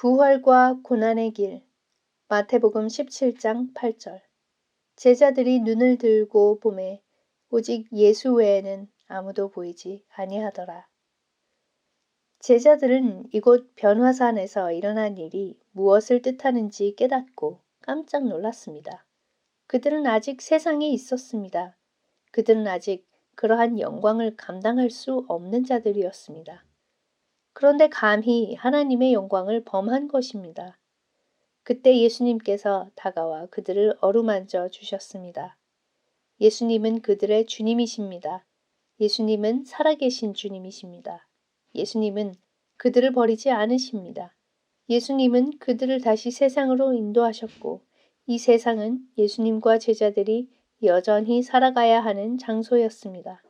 부활과 고난의 길. 마태복음 17장 8절. 제자들이 눈을 들고 보매 오직 예수 외에는 아무도 보이지 아니하더라. 제자들은 이곳 변화산에서 일어난 일이 무엇을 뜻하는지 깨닫고 깜짝 놀랐습니다. 그들은 아직 세상에 있었습니다. 그들은 아직 그러한 영광을 감당할 수 없는 자들이었습니다. 그런데 감히 하나님의 영광을 범한 것입니다. 그때 예수님께서 다가와 그들을 어루만져 주셨습니다. 예수님은 그들의 주님이십니다. 예수님은 살아계신 주님이십니다. 예수님은 그들을 버리지 않으십니다. 예수님은 그들을 다시 세상으로 인도하셨고 이 세상은 예수님과 제자들이 여전히 살아가야 하는 장소였습니다.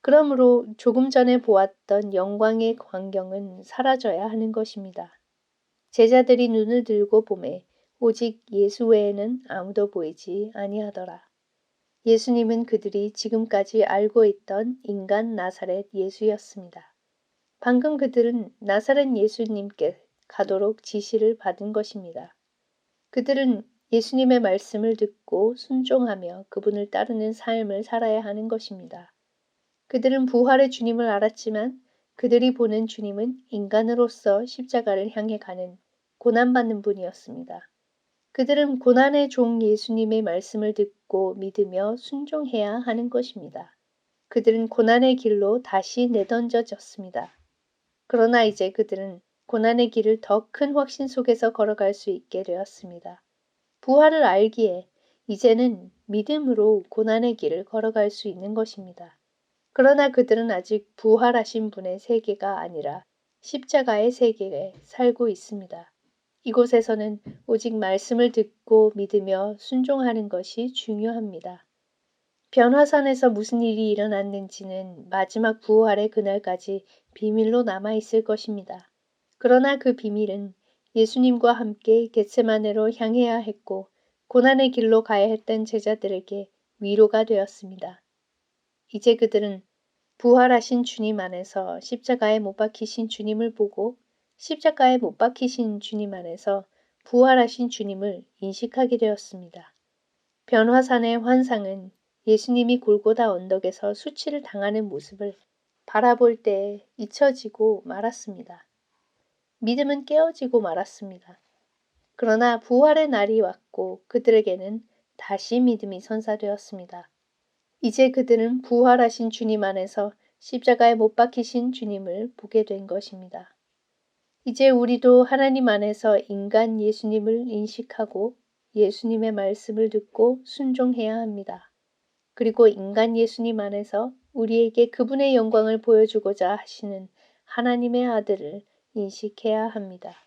그러므로 조금 전에 보았던 영광의 광경은 사라져야 하는 것입니다. 제자들이 눈을 들고 보매 오직 예수 외에는 아무도 보이지 아니하더라. 예수님은 그들이 지금까지 알고 있던 인간 나사렛 예수였습니다. 방금 그들은 나사렛 예수님께 가도록 지시를 받은 것입니다. 그들은 예수님의 말씀을 듣고 순종하며 그분을 따르는 삶을 살아야 하는 것입니다. 그들은 부활의 주님을 알았지만 그들이 보는 주님은 인간으로서 십자가를 향해 가는 고난받는 분이었습니다. 그들은 고난의 종 예수님의 말씀을 듣고 믿으며 순종해야 하는 것입니다. 그들은 고난의 길로 다시 내던져졌습니다. 그러나 이제 그들은 고난의 길을 더 큰 확신 속에서 걸어갈 수 있게 되었습니다. 부활을 알기에 이제는 믿음으로 고난의 길을 걸어갈 수 있는 것입니다. 그러나 그들은 아직 부활하신 분의 세계가 아니라 십자가의 세계에 살고 있습니다. 이곳에서는 오직 말씀을 듣고 믿으며 순종하는 것이 중요합니다. 변화산에서 무슨 일이 일어났는지는 마지막 부활의 그날까지 비밀로 남아있을 것입니다. 그러나 그 비밀은 예수님과 함께 겟세마네로 향해야 했고 고난의 길로 가야 했던 제자들에게 위로가 되었습니다. 이제 그들은 부활하신 주님 안에서 십자가에 못 박히신 주님을 보고 십자가에 못 박히신 주님 안에서 부활하신 주님을 인식하게 되었습니다. 변화산의 환상은 예수님이 골고다 언덕에서 수치를 당하는 모습을 바라볼 때에 잊혀지고 말았습니다. 믿음은 깨어지고 말았습니다. 그러나 부활의 날이 왔고 그들에게는 다시 믿음이 선사되었습니다. 이제 그들은 부활하신 주님 안에서 십자가에 못 박히신 주님을 보게 된 것입니다. 이제 우리도 하나님 안에서 인간 예수님을 인식하고 예수님의 말씀을 듣고 순종해야 합니다. 그리고 인간 예수님 안에서 우리에게 그분의 영광을 보여주고자 하시는 하나님의 아들을 인식해야 합니다.